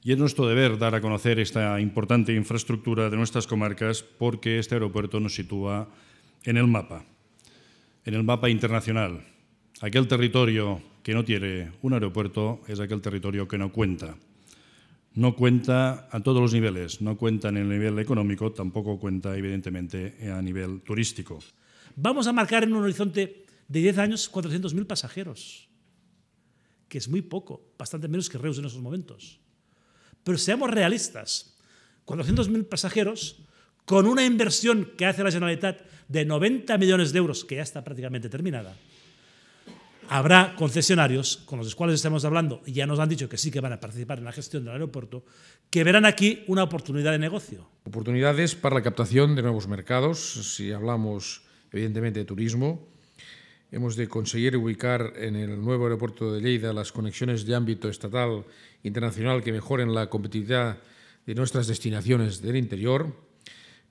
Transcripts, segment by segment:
Y es nuestro deber dar a conocer esta importante infraestructura de nuestras comarcas porque este aeropuerto nos sitúa en el mapa internacional. Aquel territorio que no tiene un aeropuerto es aquel territorio que no cuenta. No cuenta a todos los niveles, no cuenta en el nivel económico, tampoco cuenta evidentemente a nivel turístico. Vamos a marcar en un horizonte de 10 años 400.000 pasajeros, que es muy poco, bastante menos que Reus en esos momentos. Pero seamos realistas, 400.000 pasajeros con una inversión que hace la Generalitat de 90 millones de euros, que ya está prácticamente terminada. Habrá concesionarios con los cuales estamos hablando, y ya nos han dicho que sí que van a participar en la gestión del aeropuerto, que verán aquí una oportunidad de negocio. Oportunidades para la captación de nuevos mercados. Si hablamos evidentemente de turismo, hemos de conseguir ubicar en el nuevo aeropuerto de Lleida las conexiones de ámbito estatal e internacional que mejoren la competitividad de nuestras destinaciones del interior,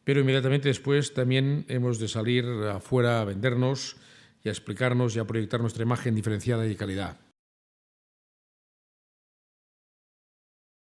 pero inmediatamente después también hemos de salir afuera a vendernos y a explicarnos y a proyectar nuestra imagen diferenciada y de calidad.